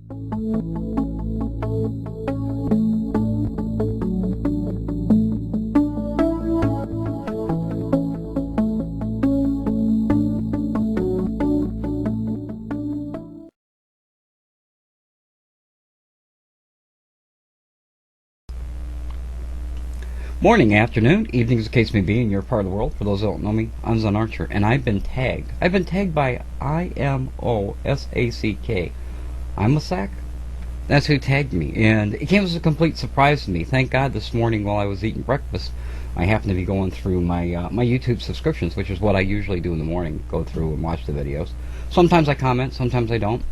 Morning, afternoon, evening as the case may be in your part of the world. For those that don't know me, I'm Zen Archer, and I've been tagged. I've been tagged by IMOSACK. I'm a sack. That's who tagged me, and it came as a complete surprise to me. Thank God this morning while I was eating breakfast, I happened to be going through my YouTube subscriptions, which is what I usually do in the morning, go through and watch the videos. Sometimes I comment, sometimes I don't.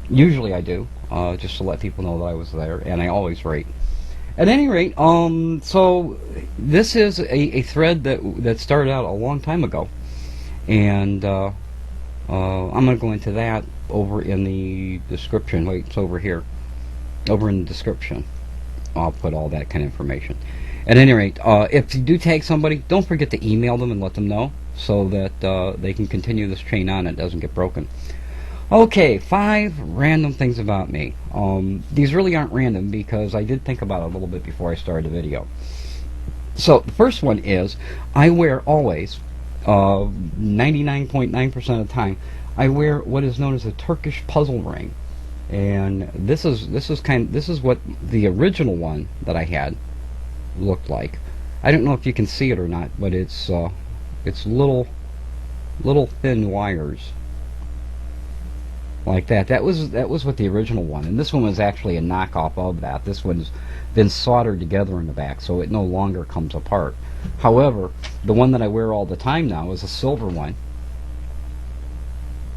Usually I do, just to let people know that I was there, and I always rate. At any rate, so this is a thread that started out a long time ago, and I'm going to go into that over in the description. Wait, it's over here. Over in the description, I'll put all that kind of information. At any rate, if you do tag somebody, don't forget to email them and let them know so that they can continue this chain on and it doesn't get broken. Okay, 5 random things about me. These really aren't random because I did think about it a little bit before I started the video. So the first one is I wear always, 99.9% of the time, I wear what is known as a Turkish puzzle ring, and this is what the original one that I had looked like. I don't know if you can see it or not, but it's little thin wires. Like that. That was what the original one, and this one was actually a knockoff of that. This one's been soldered together in the back, so it no longer comes apart. However, the one that I wear all the time now is a silver one,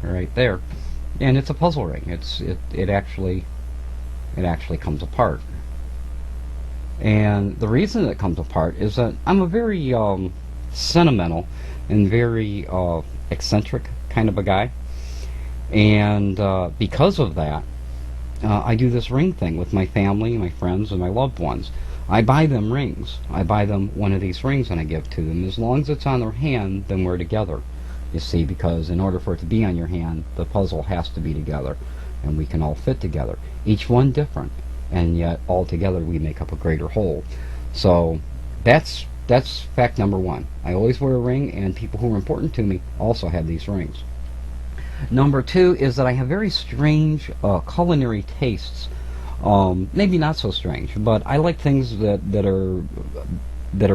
right there, and it's a puzzle ring. It actually comes apart, and the reason it comes apart is that I'm a very sentimental and very eccentric kind of a guy. And because of that, I do this ring thing with my family, my friends, and my loved ones. I buy them rings. I buy them one of these rings and I give to them. As long as it's on their hand, then we're together. You see, because in order for it to be on your hand, the puzzle has to be together. And we can all fit together. Each one different. And yet, all together, we make up a greater whole. So, that's fact number 1. I always wear a ring, and people who are important to me also have these rings. Number 2 is that I have very strange culinary tastes. Maybe not so strange, but I like things that are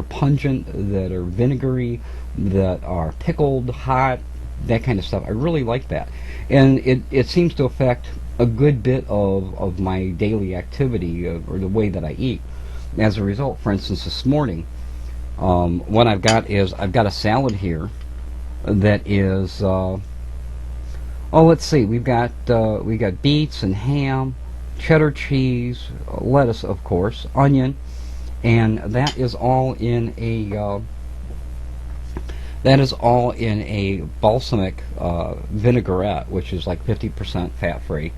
pungent, that are vinegary, that are pickled, hot, that kind of stuff. I really like that, and it seems to affect a good bit of my daily activity or the way that I eat. As a result, for instance, this morning, what I've got is I've got a salad here that is. Oh, let's see. We got beets and ham, cheddar cheese, lettuce, of course, onion, and that is all in a balsamic vinaigrette, which is like 50% fat-free.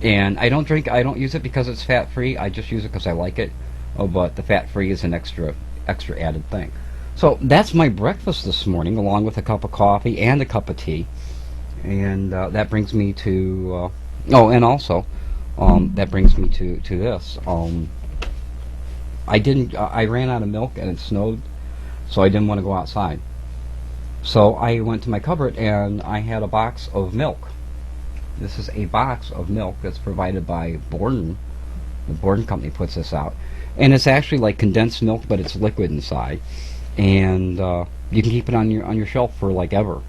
And I don't use it because it's fat-free. I just use it because I like it. Oh, but the fat-free is an extra added thing. So that's my breakfast this morning, along with a cup of coffee and a cup of tea. And that brings me to that brings me to this. I ran out of milk and it snowed, so I didn't want to go outside. So I went to my cupboard and I had a box of milk. This is a box of milk that's provided by Borden. The Borden company puts this out, and it's actually like condensed milk, but it's liquid inside, and you can keep it on your shelf for like ever.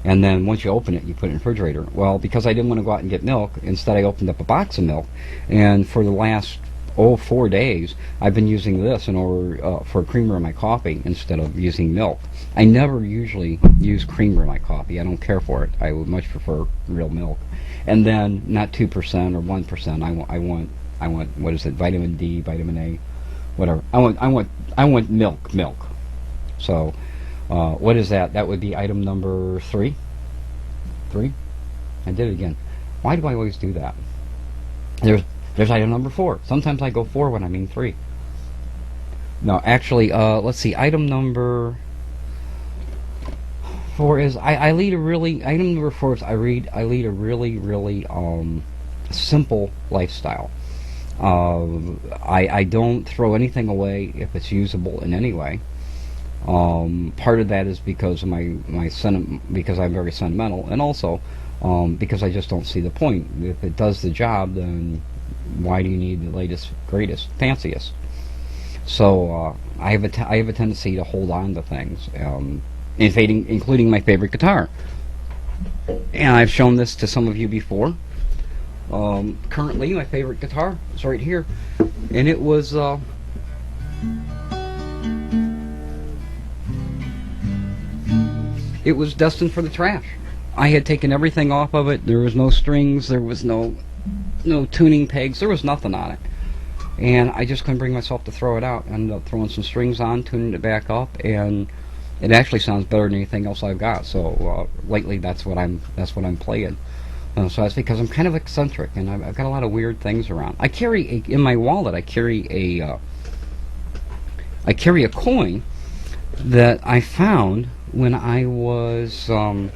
And then once you open it, you put it in the refrigerator. Well, because I didn't want to go out and get milk, instead I opened up a box of milk. And for the last 4 days, I've been using this in order for creamer in my coffee instead of using milk. I never usually use creamer in my coffee. I don't care for it. I would much prefer real milk. And then not 2% or 1%. I want what is it? Vitamin D, vitamin A, whatever. I want milk. So. What is that? That would be item number 3. 3? I did it again. Why do I always do that? There's item number 4. Sometimes I go 4 when I mean 3. No, actually, let's see. Item number 4 is I lead a really. Item number 4 is I lead a really simple lifestyle. I don't throw anything away if it's usable in any way. Part of that is because of because I'm very sentimental, and also because I just don't see the point. If it does the job, then why do you need the latest, greatest, fanciest? So I have a tendency to hold on to things, including my favorite guitar. And I've shown this to some of you before. Currently, my favorite guitar is right here, and it was destined for the trash. I had taken everything off of it. There was no strings. There was no tuning pegs. There was nothing on it. And I just couldn't bring myself to throw it out. I ended up throwing some strings on, tuning it back up, and it actually sounds better than anything else I've got. So lately, that's what I'm playing. So that's because I'm kind of eccentric, and I've got a lot of weird things around. I carry in my wallet. I carry a coin that I found when I was in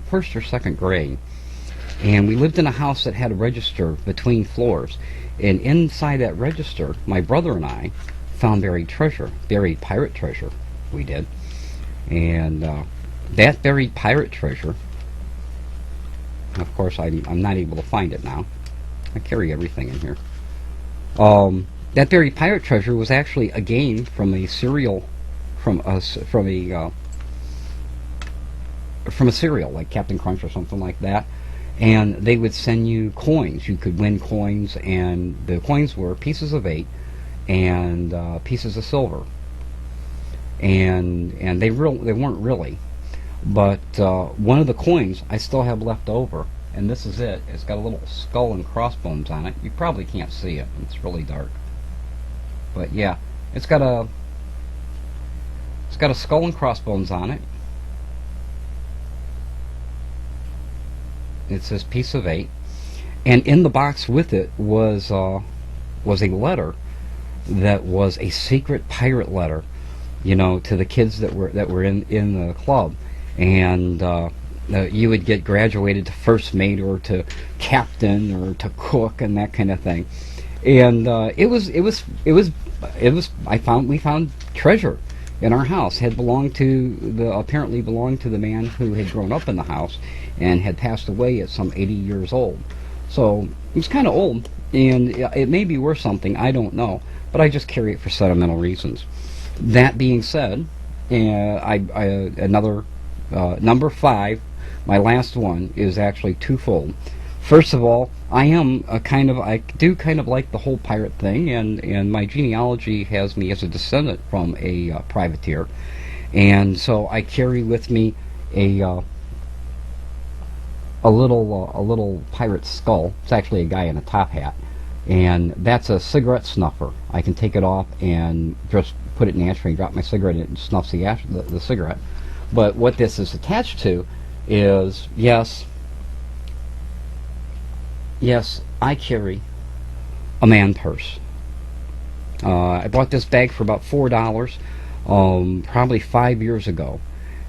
first or second grade. And we lived in a house that had a register between floors. And inside that register, my brother and I found buried pirate treasure. We did. And that buried pirate treasure, of course, I'm not able to find it now. I carry everything in here. That buried pirate treasure was actually a game from a cereal, from a cereal like Captain Crunch or something like that. And they would send you coins. You could win coins, and the coins were pieces of 8 and pieces of silver. And they weren't really, but one of the coins I still have left over, and this is it. It's got a little skull and crossbones on it. You probably can't see it. It's really dark. But yeah, it's got a skull and crossbones on it. It says piece of 8, and in the box with it was a letter that was a secret pirate letter, to the kids that were in the club, and you would get graduated to first mate or to captain or to cook and that kind of thing, and we found treasure in our house. Apparently belonged to the man who had grown up in the house and had passed away at some 80 years old. So it was kind of old, and it may be worth something, I don't know, but I just carry it for sentimental reasons. That being said, another number 5, my last one, is actually twofold. First of all, I do kind of like the whole pirate thing, and my genealogy has me as a descendant from a privateer, and so I carry with me a little pirate skull. It's actually a guy in a top hat, and that's a cigarette snuffer. I can take it off and just put it in the ashtray and drop my cigarette in it and snuffs the cigarette. But what this is attached to is, yes, I carry a man purse. I bought this bag for about $4, probably 5 years ago,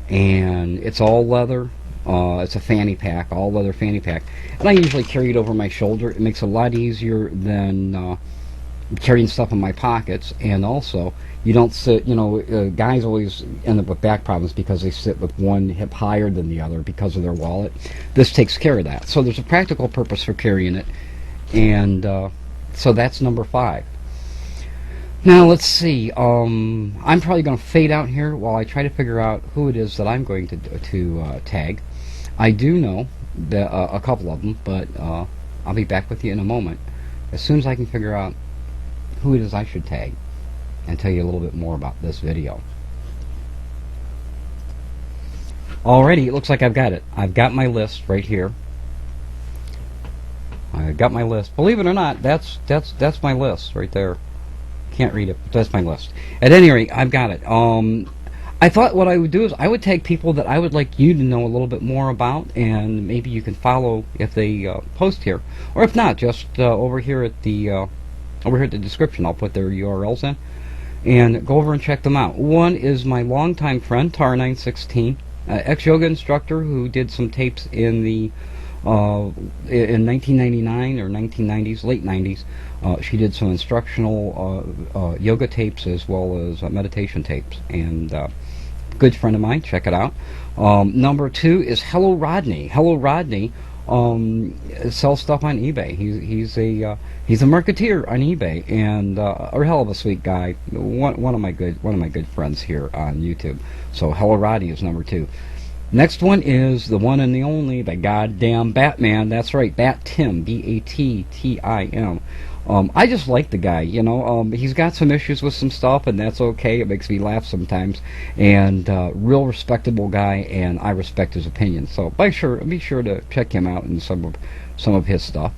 and it's all leather. It's a fanny pack, all leather fanny pack, and I usually carry it over my shoulder. It makes it a lot easier than carrying stuff in my pockets, and also you don't sit. Guys always end up with back problems because they sit with one hip higher than the other because of their wallet. This takes care of that. So there's a practical purpose for carrying it, and so that's number 5. Now let's see. I'm probably going to fade out here while I try to figure out who it is that I'm going to tag. I do know a couple of them, but I'll be back with you in a moment as soon as I can figure out who it is I should tag and tell you a little bit more about this video. Alrighty, it looks like I've got it. I've got my list right here. I've got my list. Believe it or not, that's my list right there. Can't read it, but that's my list. At any rate, I've got it. I thought what I would do is I would tag people that I would like you to know a little bit more about, and maybe you can follow if they post here, or if not, just over here at the description. I'll put their URLs in, and go over and check them out. One is my longtime friend Tar916. ex-yoga instructor who did some tapes in the in 1999 or 1990s, late 90s. She did some instructional yoga tapes as well as meditation tapes, and good friend of mine. Check it out. Number 2 is Hello Rodney. Hello Rodney sells stuff on eBay. He's a marketeer on eBay, and a hell of a sweet guy. One of my good friends here on YouTube. So Hello Rodney is number 2. Next one is the one and the only, the goddamn Batman. That's right, Bat Tim, Battim. I just like the guy, you know. He's got some issues with some stuff, and that's okay. It makes me laugh sometimes. And real respectable guy, and I respect his opinion. So be sure to check him out and some of his stuff.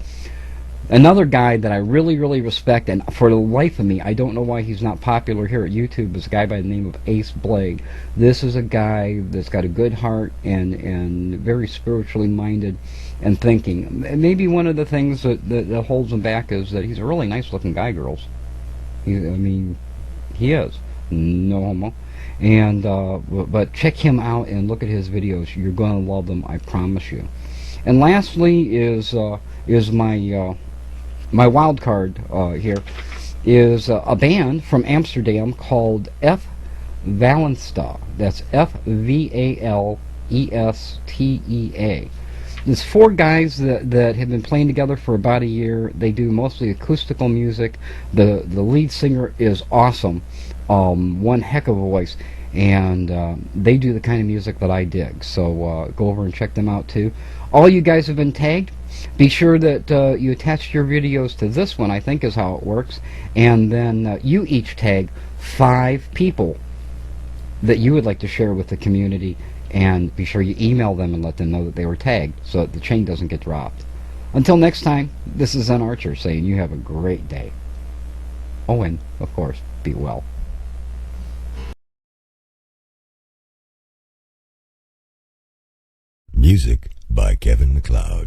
Another guy that I really, really respect, and for the life of me, I don't know why he's not popular here at YouTube, is a guy by the name of Ace Blade. This is a guy that's got a good heart and very spiritually minded and thinking. Maybe one of the things that holds him back is that he's a really nice-looking guy, girls. He is. No homo. And but check him out and look at his videos. You're going to love them, I promise you. And lastly is my wild card here is a band from Amsterdam called F. Valensta. That's F-V-A-L-E-S-T-E-A. There's 4 guys that have been playing together for about a year. They do mostly acoustical music. The lead singer is awesome. One heck of a voice. And they do the kind of music that I dig. So go over and check them out too. All you guys have been tagged. Be sure that you attach your videos to this one, I think is how it works. And then you each tag 5 people that you would like to share with the community. And be sure you email them and let them know that they were tagged so that the chain doesn't get dropped. Until next time, this is Zen Archer saying you have a great day. Oh, and, of course, be well. Music by Kevin MacLeod.